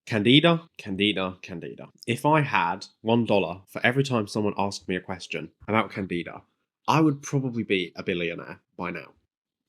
Candida, Candida, Candida. If I had $1 for every time someone asked me a question about Candida, I would probably be a billionaire by now.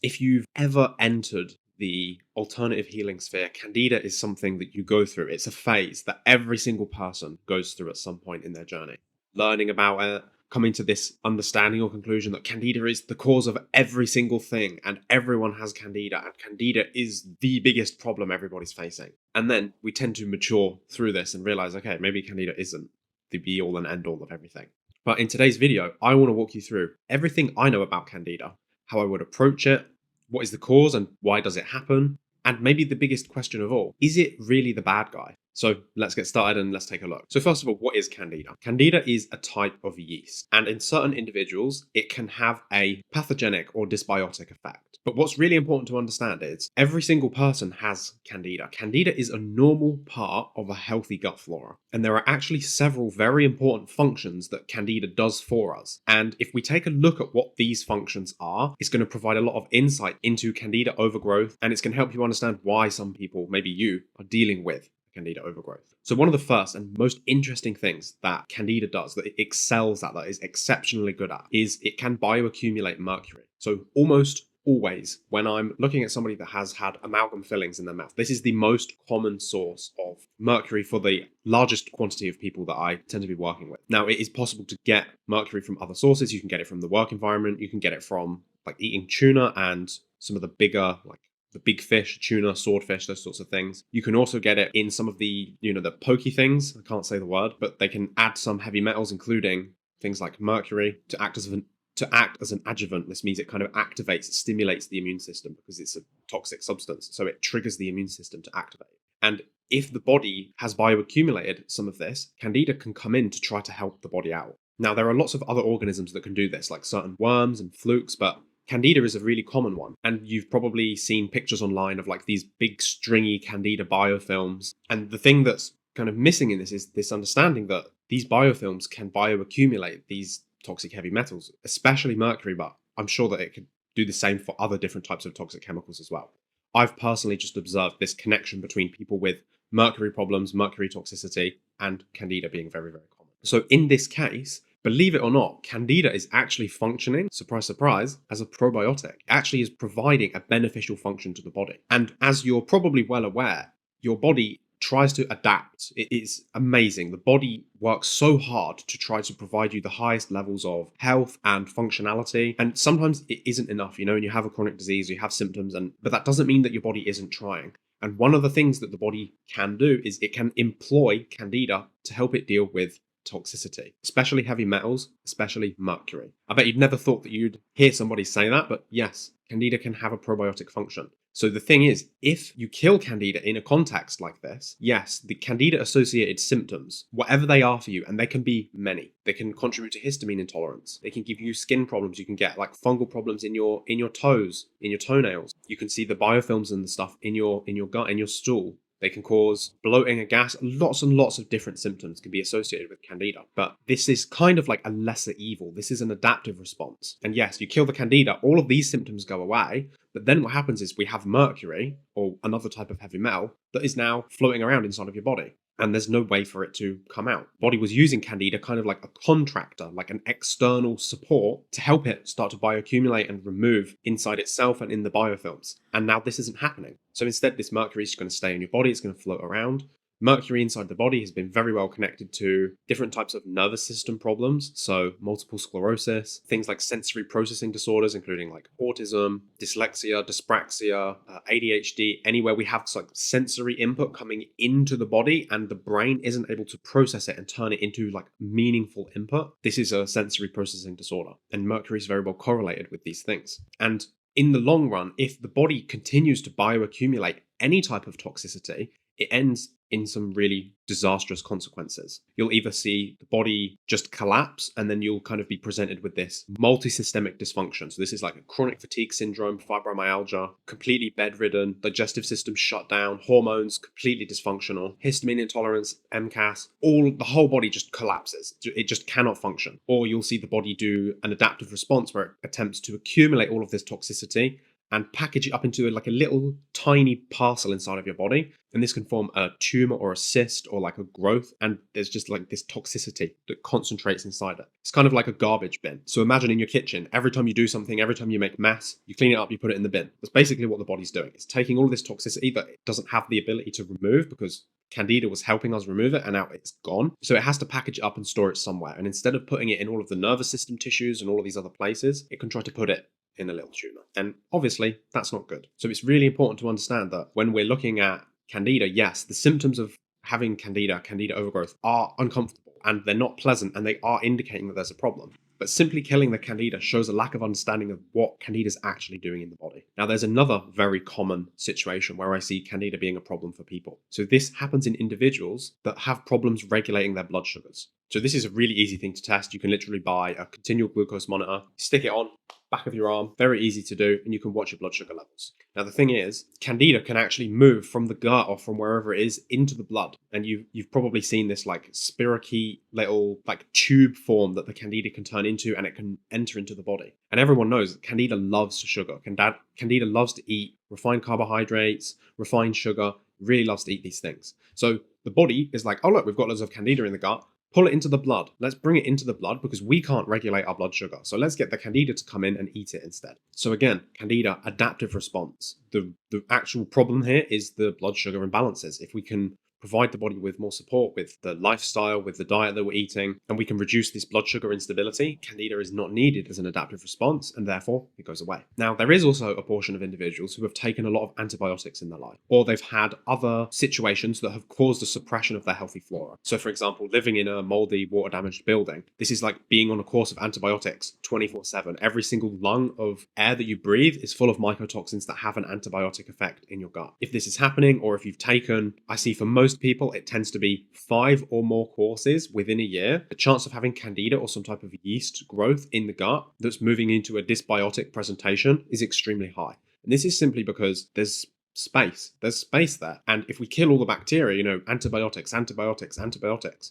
If you've ever entered the alternative healing sphere, Candida is something that you go through. It's a phase that every single person goes through at some point in their journey. Learning about it, coming to this understanding or conclusion that Candida is the cause of every single thing and everyone has Candida, and Candida is the biggest problem everybody's facing. And then we tend to mature through this and realize, okay, maybe Candida isn't the be all and end all of everything. But in today's video, I want to walk you through everything I know about Candida, how I would approach it, what is the cause and why does it happen, and maybe the biggest question of all, is it really the bad guy? So let's get started and let's take a look. So first of all, what is Candida? Candida is a type of yeast, and in certain individuals, it can have a pathogenic or dysbiotic effect. But what's really important to understand is every single person has Candida. Candida is a normal part of a healthy gut flora, and there are actually several very important functions that Candida does for us. And if we take a look at what these functions are, it's going to provide a lot of insight into Candida overgrowth, and it's going to help you understand why some people, maybe you, are dealing with Candida overgrowth. So one of the first and most interesting things that Candida does, that it excels at, that is exceptionally good at, is it can bioaccumulate mercury. So almost always when I'm looking at somebody that has had amalgam fillings in their mouth, this is the most common source of mercury for the largest quantity of people that I tend to be working with. Now, it is possible to get mercury from other sources. You can get it from the work environment. You can get it from like eating tuna and some of the bigger, like the big fish, tuna, swordfish, those sorts of things. You can also get it in some of the, the pokey things. I can't say the word, but they can add some heavy metals, including things like mercury, to act as an adjuvant. This means it kind of activates, stimulates the immune system because it's a toxic substance. So it triggers the immune system to activate. And if the body has bioaccumulated some of this, Candida can come in to try to help the body out. Now, there are lots of other organisms that can do this, like certain worms and flukes, but Candida is a really common one. And you've probably seen pictures online of like these big stringy Candida biofilms. And the thing that's kind of missing in this is this understanding that these biofilms can bioaccumulate these toxic heavy metals, especially mercury, but I'm sure that it could do the same for other different types of toxic chemicals as well. I've personally just observed this connection between people with mercury problems, mercury toxicity, and Candida being very, very common. So in this case, believe it or not, Candida is actually functioning, surprise, surprise, as a probiotic. It actually is providing a beneficial function to the body. And as you're probably well aware, your body tries to adapt. It is amazing. The body works so hard to try to provide you the highest levels of health and functionality. And sometimes it isn't enough, and you have a chronic disease, you have symptoms, but that doesn't mean that your body isn't trying. And one of the things that the body can do is it can employ Candida to help it deal with toxicity, especially heavy metals, especially mercury. I bet you'd never thought that you'd hear somebody say that, but yes, Candida can have a probiotic function. So the thing is, if you kill Candida in a context like this, yes, the Candida-associated symptoms, whatever they are for you, and they can be many, they can contribute to histamine intolerance. They can give you skin problems. You can get like fungal problems in your toes, in your toenails. You can see the biofilms and the stuff in your gut, in your stool. They can cause bloating and gas. Lots and lots of different symptoms can be associated with Candida. But this is kind of like a lesser evil. This is an adaptive response. And yes, you kill the Candida, all of these symptoms go away. But then what happens is we have mercury, or another type of heavy metal, that is now floating around inside of your body. And there's no way for it to come out. The body was using Candida kind of like a contractor, like an external support to help it start to bioaccumulate and remove inside itself and in the biofilms. And now this isn't happening. So instead, this mercury is going to stay in your body. It's going to float around. Mercury inside the body has been very well connected to different types of nervous system problems. So multiple sclerosis, things like sensory processing disorders, including like autism, dyslexia, dyspraxia, ADHD, anywhere we have like sensory input coming into the body and the brain isn't able to process it and turn it into like meaningful input. This is a sensory processing disorder. And mercury is very well correlated with these things. And in the long run, if the body continues to bioaccumulate any type of toxicity, it ends in some really disastrous consequences. You'll either see the body just collapse, and then you'll kind of be presented with this multi-systemic dysfunction. So this is like a chronic fatigue syndrome, fibromyalgia, completely bedridden, digestive system shut down, hormones completely dysfunctional, histamine intolerance, MCAS, the whole body just collapses. It just cannot function. Or you'll see the body do an adaptive response where it attempts to accumulate all of this toxicity and package it up into like a little tiny parcel inside of your body. And this can form a tumor or a cyst or like a growth. And there's just like this toxicity that concentrates inside it. It's kind of like a garbage bin. So imagine in your kitchen, every time you do something, every time you make mess, you clean it up, you put it in the bin. That's basically what the body's doing. It's taking all of this toxicity that it doesn't have the ability to remove because Candida was helping us remove it, and now it's gone. So it has to package it up and store it somewhere. And instead of putting it in all of the nervous system tissues and all of these other places, it can try to put it in a little tumor. And obviously, that's not good. So it's really important to understand that when we're looking at Candida, yes, the symptoms of having Candida overgrowth, are uncomfortable and they're not pleasant, and they are indicating that there's a problem. But simply killing the Candida shows a lack of understanding of what Candida is actually doing in the body. Now, there's another very common situation where I see Candida being a problem for people. So this happens in individuals that have problems regulating their blood sugars. So this is a really easy thing to test. You can literally buy a continual glucose monitor, stick it on back of your arm, very easy to do, and you can watch your blood sugar levels. Now, the thing is, Candida can actually move from the gut or from wherever it is into the blood. And you've probably seen this like spirochete little like tube form that the Candida can turn into, and it can enter into the body. And everyone knows that Candida loves sugar. Candida loves to eat refined carbohydrates, refined sugar, really loves to eat these things. So the body is like, oh look, we've got loads of Candida in the gut. Pull it into the blood. Let's bring it into the blood because we can't regulate our blood sugar. So let's get the Candida to come in and eat it instead. So again, Candida, adaptive response. The actual problem here is the blood sugar imbalances. If we can provide the body with more support with the lifestyle, with the diet that we're eating, and we can reduce this blood sugar instability, Candida is not needed as an adaptive response, and therefore it goes away. Now, there is also a portion of individuals who have taken a lot of antibiotics in their life, or they've had other situations that have caused a suppression of their healthy flora. So, for example, living in a moldy, water-damaged building, this is like being on a course of antibiotics 24/7. Every single lung of air that you breathe is full of mycotoxins that have an antibiotic effect in your gut. If this is happening, or if you've taken, I see for most people, it tends to be 5 or more courses within a year. The chance of having Candida or some type of yeast growth in the gut that's moving into a dysbiotic presentation is extremely high. And this is simply because there's space there. And if we kill all the bacteria, antibiotics,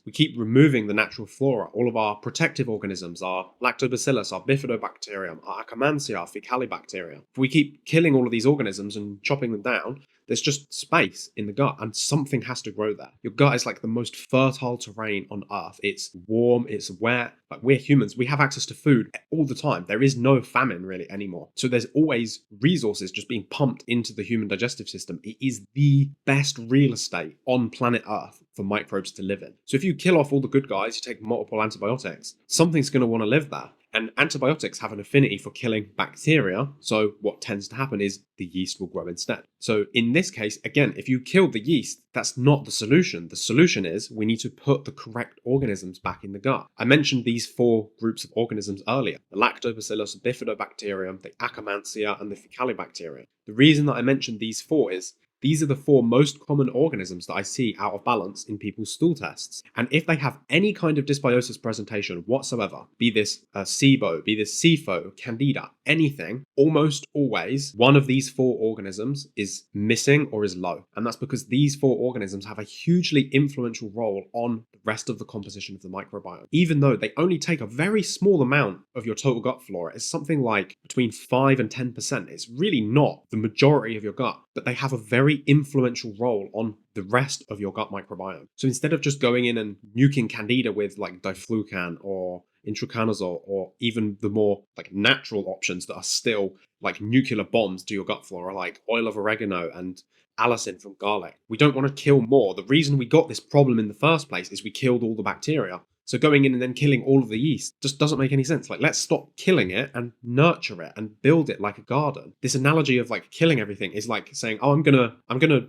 we keep removing the natural flora. All of our protective organisms, our lactobacillus, our bifidobacterium, our akkermansia, our faecalibacterium. If we keep killing all of these organisms and chopping them down, there's just space in the gut, and something has to grow there. Your gut is like the most fertile terrain on earth. It's warm, it's wet. Like, we're humans, we have access to food all the time. There is no famine really anymore. So there's always resources just being pumped into the human digestive system. It is the best real estate on planet Earth for microbes to live in. So if you kill off all the good guys, you take multiple antibiotics, something's going to want to live there. And antibiotics have an affinity for killing bacteria. So what tends to happen is the yeast will grow instead. So in this case, again, if you kill the yeast, that's not the solution. The solution is we need to put the correct organisms back in the gut. I mentioned these 4 groups of organisms earlier: the lactobacillus, bifidobacterium, the akkermansia, and the faecalibacterium. The reason that I mentioned these 4 is these are the 4 most common organisms that I see out of balance in people's stool tests. And if they have any kind of dysbiosis presentation whatsoever, be this SIBO, be this SIFO, Candida, anything, almost always one of these 4 organisms is missing or is low. And that's because these 4 organisms have a hugely influential role on the rest of the composition of the microbiome. Even though they only take a very small amount of your total gut flora, it's something like between 5 and 10%. It's really not the majority of your gut, but they have a very influential role on the rest of your gut microbiome. So instead of just going in and nuking Candida with like diflucan or intracanazole, or even the more like natural options that are still like nuclear bombs to your gut flora, like oil of oregano and allicin from garlic, we don't want to kill more. The reason we got this problem in the first place is we killed all the bacteria. So going in and then killing all of the yeast just doesn't make any sense. Like, let's stop killing it and nurture it and build it like a garden. This analogy of like killing everything is like saying, oh, I'm gonna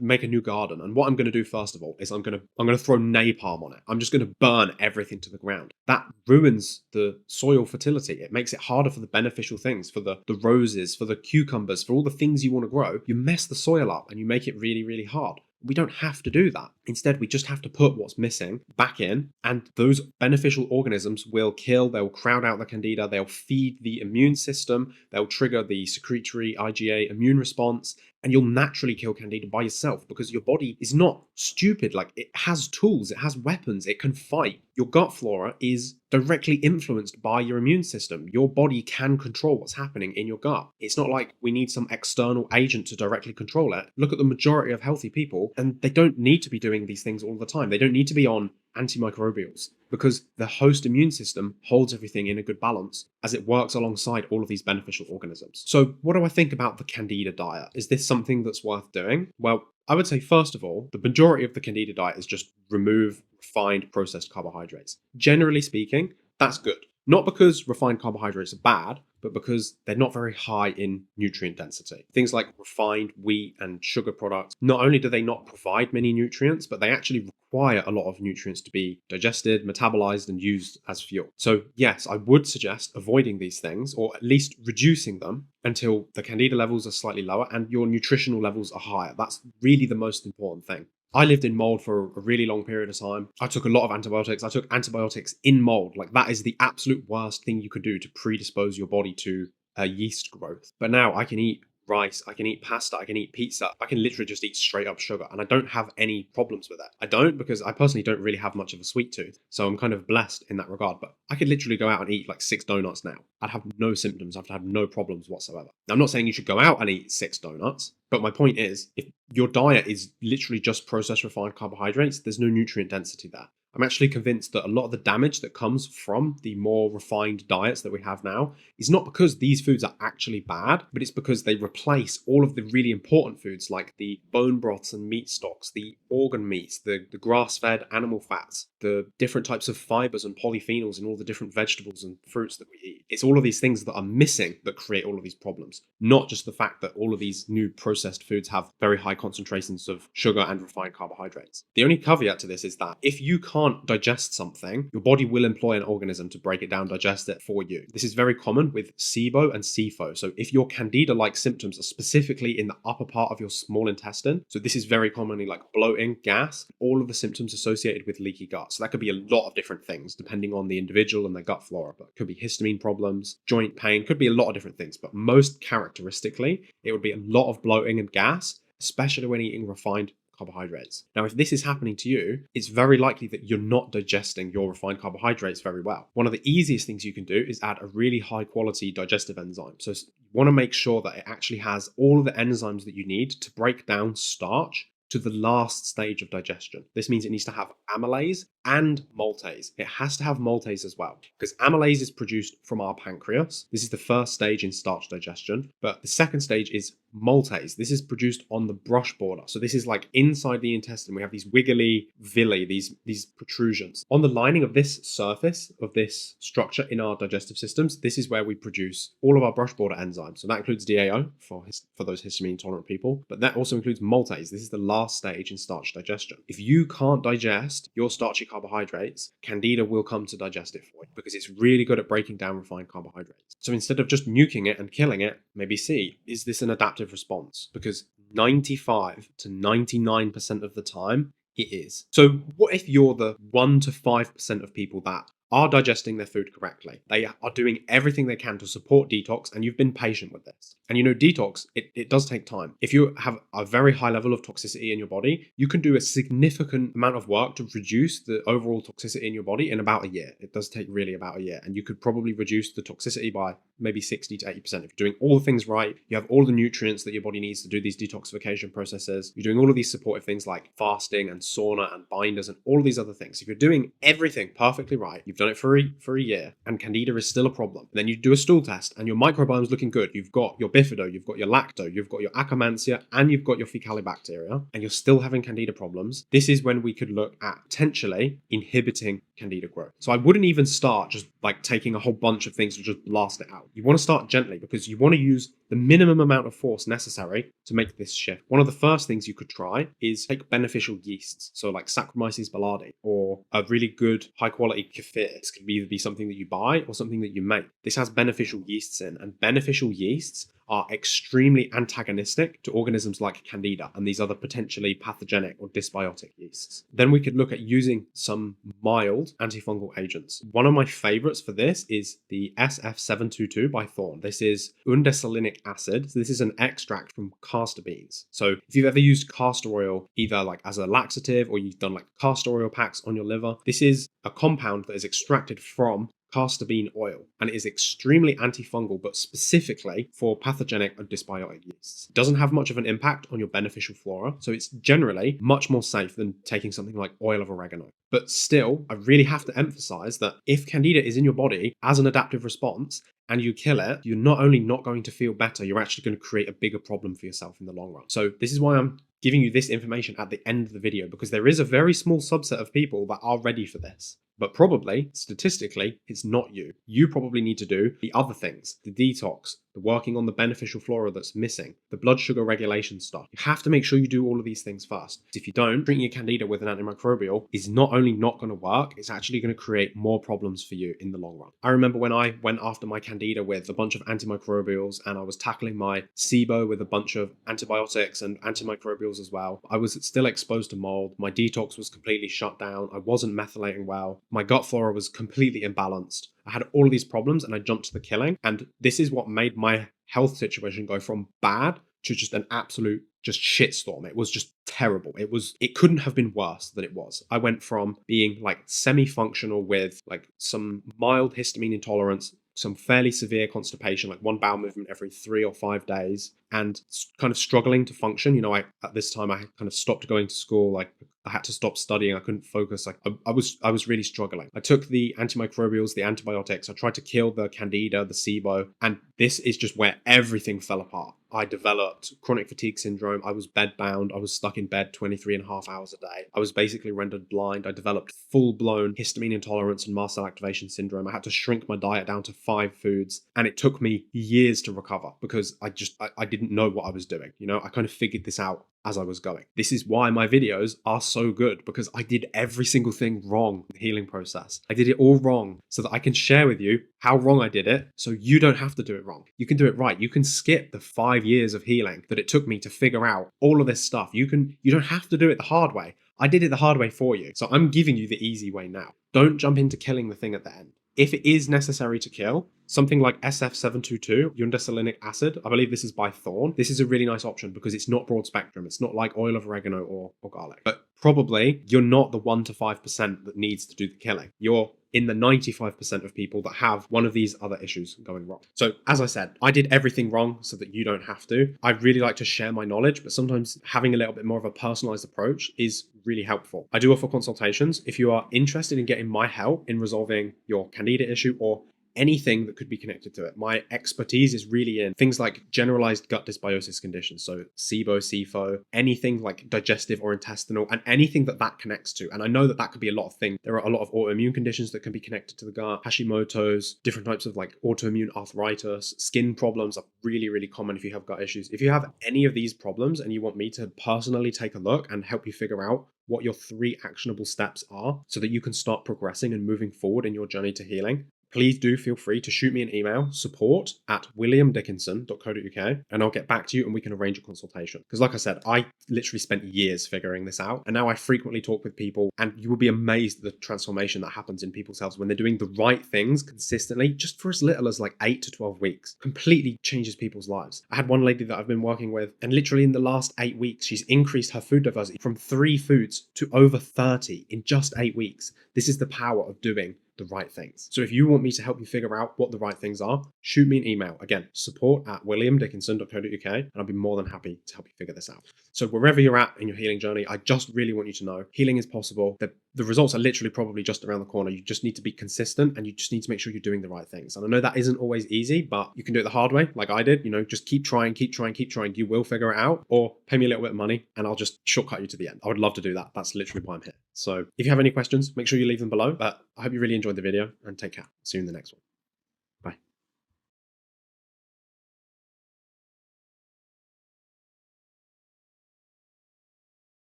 make a new garden, and what I'm gonna do first of all is I'm gonna throw napalm on it. I'm just gonna burn everything to the ground. That ruins the soil fertility. It makes it harder for the beneficial things, for the roses, for the cucumbers, for all the things you want to grow. You mess the soil up and you make it really, really hard. We don't have to do that. Instead, we just have to put what's missing back in, and those beneficial organisms will they'll crowd out the Candida, they'll feed the immune system, they'll trigger the secretory IgA immune response, And you'll naturally kill Candida by yourself because your body is not stupid. Like, it has tools, it has weapons, it can fight. Your gut flora is directly influenced by your immune system. Your body can control what's happening in your gut. It's not like we need some external agent to directly control it. Look at the majority of healthy people, and they don't need to be doing these things all the time. They don't need to be on antimicrobials because the host immune system holds everything in a good balance as it works alongside all of these beneficial organisms. So, what do I think about the Candida diet? Is this something that's worth doing? Well, I would say, first of all, the majority of the Candida diet is just remove refined processed carbohydrates. Generally speaking, that's good. Not because refined carbohydrates are bad, but because they're not very high in nutrient density. Things like refined wheat and sugar products, not only do they not provide many nutrients, but they actually require a lot of nutrients to be digested, metabolized, and used as fuel. So yes, I would suggest avoiding these things, or at least reducing them until the Candida levels are slightly lower and your nutritional levels are higher. That's really the most important thing. I lived in mold for a really long period of time. I took a lot of antibiotics. I took antibiotics in mold. Like, that is the absolute worst thing you could do to predispose your body to yeast growth. But now I can eat rice, I can eat pasta, I can eat pizza. I can literally just eat straight up sugar and I don't have any problems with it. I don't, because I personally don't really have much of a sweet tooth. So I'm kind of blessed in that regard. But I could literally go out and eat like 6 donuts now. I'd have no symptoms. I'd have no problems whatsoever. Now, I'm not saying you should go out and eat 6 donuts. But my point is, if your diet is literally just processed refined carbohydrates, there's no nutrient density there. I'm actually convinced that a lot of the damage that comes from the more refined diets that we have now is not because these foods are actually bad, but it's because they replace all of the really important foods like the bone broths and meat stocks, the organ meats, the grass-fed animal fats, the different types of fibers and polyphenols in all the different vegetables and fruits that we eat. It's all of these things that are missing that create all of these problems, not just the fact that all of these new processed foods have very high concentrations of sugar and refined carbohydrates. The only caveat to this is that if you can't digest something, your body will employ an organism to break it down, digest it for you. This is very common with SIBO and SIFO. So if your Candida-like symptoms are specifically in the upper part of your small intestine, so this is very commonly like bloating, gas, all of the symptoms associated with leaky gut. So that could be a lot of different things depending on the individual and their gut flora, but it could be histamine problems, joint pain, could be a lot of different things, but most characteristically, it would be a lot of bloating and gas, especially when eating refined carbohydrates. Now, if this is happening to you, it's very likely that you're not digesting your refined carbohydrates very well. One of the easiest things you can do is add a really high quality digestive enzyme. So you want to make sure that it actually has all of the enzymes that you need to break down starch to the last stage of digestion. This means it needs to have amylase and maltase. It has to have maltase as well, because amylase is produced from our pancreas. This is the first stage in starch digestion, but the second stage is maltase. This is produced on the brush border. So this is like inside the intestine. We have these wiggly villi, these protrusions. On the lining of this surface, of this structure in our digestive systems, this is where we produce all of our brush border enzymes. So that includes DAO for those histamine intolerant people, but that also includes maltase. This is the last stage in starch digestion. If you can't digest your starchy carbohydrates, Candida will come to digest it for you because it's really good at breaking down refined carbohydrates. So instead of just nuking it and killing it, maybe see, is this an adaptive response? Because 95 to 99% of the time, it is. So what if you're the 1 to 5% of people that are digesting their food correctly? They are doing everything they can to support detox, and you've been patient with this. And detox, it does take time. If you have a very high level of toxicity in your body, you can do a significant amount of work to reduce the overall toxicity in your body in about a year. It does take really about a year. And you could probably reduce the toxicity by maybe 60 to 80%. If you're doing all the things right, you have all the nutrients that your body needs to do these detoxification processes, you're doing all of these supportive things like fasting and sauna and binders and all of these other things. If you're doing everything perfectly right, you've done it for a year, and Candida is still a problem. And then you do a stool test and your microbiome is looking good. You've got your bifido, you've got your lacto, you've got your Akkermansia, and you've got your fecalibacteria, and you're still having Candida problems. This is when we could look at potentially inhibiting Candida growth. So I wouldn't even start just like taking a whole bunch of things to just blast it out. You want to start gently because you want to use the minimum amount of force necessary to make this shift. One of the first things you could try is take beneficial yeasts. So like Saccharomyces boulardii or a really good high quality kefir. This could either be something that you buy or something that you make. This has beneficial yeasts in, and beneficial yeasts are extremely antagonistic to organisms like Candida and these other potentially pathogenic or dysbiotic yeasts. Then we could look at using some mild antifungal agents. One of my favorites for this is the SF722 by Thorne. This is undesalinic acid. So this is an extract from castor beans. So if you've ever used castor oil, either like as a laxative or you've done like castor oil packs on your liver, this is a compound that is extracted from castor bean oil, and it is extremely antifungal, but specifically for pathogenic and dysbiotic yeasts. It doesn't have much of an impact on your beneficial flora, so it's generally much more safe than taking something like oil of oregano. But still, I really have to emphasize that if Candida is in your body as an adaptive response and you kill it, you're not only not going to feel better, you're actually going to create a bigger problem for yourself in the long run. So this is why I'm giving you this information at the end of the video, because there is a very small subset of people that are ready for this. But probably, statistically, it's not you. You probably need to do the other things, the detox, the working on the beneficial flora that's missing, the blood sugar regulation stuff. You have to make sure you do all of these things first. If you don't, treating your Candida with an antimicrobial is not only not going to work, it's actually going to create more problems for you in the long run. I remember when I went after my Candida with a bunch of antimicrobials and I was tackling my SIBO with a bunch of antibiotics and antimicrobials as well, I was still exposed to mold. My detox was completely shut down. I wasn't methylating well. My gut flora was completely imbalanced. I had all of these problems and I jumped to the killing. And this is what made my health situation go from bad to just an absolute shitstorm. It was just terrible. It couldn't have been worse than it was. I went from being like semi-functional with like some mild histamine intolerance, some fairly severe constipation, like one bowel movement every 3 or 5 days, and kind of struggling to function. At this time I kind of stopped going to school. Like I had to stop studying. I couldn't focus. Like I was really struggling. I took the antimicrobials, the antibiotics. I tried to kill the Candida, the SIBO, and this is just where everything fell apart. I developed chronic fatigue syndrome. I was bedbound. I was stuck in bed 23 and a half hours a day. I was basically rendered blind. I developed full-blown histamine intolerance and mast cell activation syndrome. I had to shrink my diet down to 5 foods, and it took me years to recover because I didn't know what I was doing. I kind of figured this out as I was going. This is why my videos are so good, because I did every single thing wrong in the healing process. I did it all wrong so that I can share with you how wrong I did it, so you don't have to do it wrong. You can do it right. You can skip the 5 years of healing that it took me to figure out all of this stuff. You don't have to do it the hard way. I did it the hard way for you. So I'm giving you the easy way now. Don't jump into killing the thing at the end. If it is necessary to kill, something like SF722, undesalinic acid, I believe this is by Thorne. This is a really nice option because it's not broad spectrum. It's not like oil of oregano or garlic. But probably you're not the 1 to 5% that needs to do the killing. You're in the 95% of people that have one of these other issues going wrong. So as I said, I did everything wrong so that you don't have to. I really like to share my knowledge, but sometimes having a little bit more of a personalized approach is really helpful. I do offer consultations. If you are interested in getting my help in resolving your Candida issue or anything that could be connected to it. My expertise is really in things like generalized gut dysbiosis conditions, so SIBO, SIFO, anything like digestive or intestinal, and anything that connects to. And I know that could be a lot of things. There are a lot of autoimmune conditions that can be connected to the gut, Hashimoto's, different types of like autoimmune arthritis, skin problems are really, really common if you have gut issues. If you have any of these problems and you want me to personally take a look and help you figure out what your 3 actionable steps are so that you can start progressing and moving forward in your journey to healing, please do feel free to shoot me an email, support@williamdickinson.co.uk, and I'll get back to you and we can arrange a consultation. Because like I said, I literally spent years figuring this out, and now I frequently talk with people, and you will be amazed at the transformation that happens in people's health when they're doing the right things consistently, just for as little as like 8 to 12 weeks. Completely changes people's lives. I had one lady that I've been working with, and literally in the last 8 weeks, she's increased her food diversity from 3 foods to over 30 in just 8 weeks. This is the power of doing the right things. So if you want me to help you figure out what the right things are, shoot me an email. Again, support@williamdickinson.co.uk, and I'll be more than happy to help you figure this out. So wherever you're at in your healing journey, I just really want you to know healing is possible. The results are literally probably just around the corner. You just need to be consistent, and you just need to make sure you're doing the right things. And I know that isn't always easy, but you can do it the hard way, like I did. Just keep trying. You will figure it out, or pay me a little bit of money and I'll just shortcut you to the end. I would love to do that. That's literally why I'm here. So if you have any questions, make sure you leave them below. But I hope you really enjoyed the video, and take care. See you in the next one.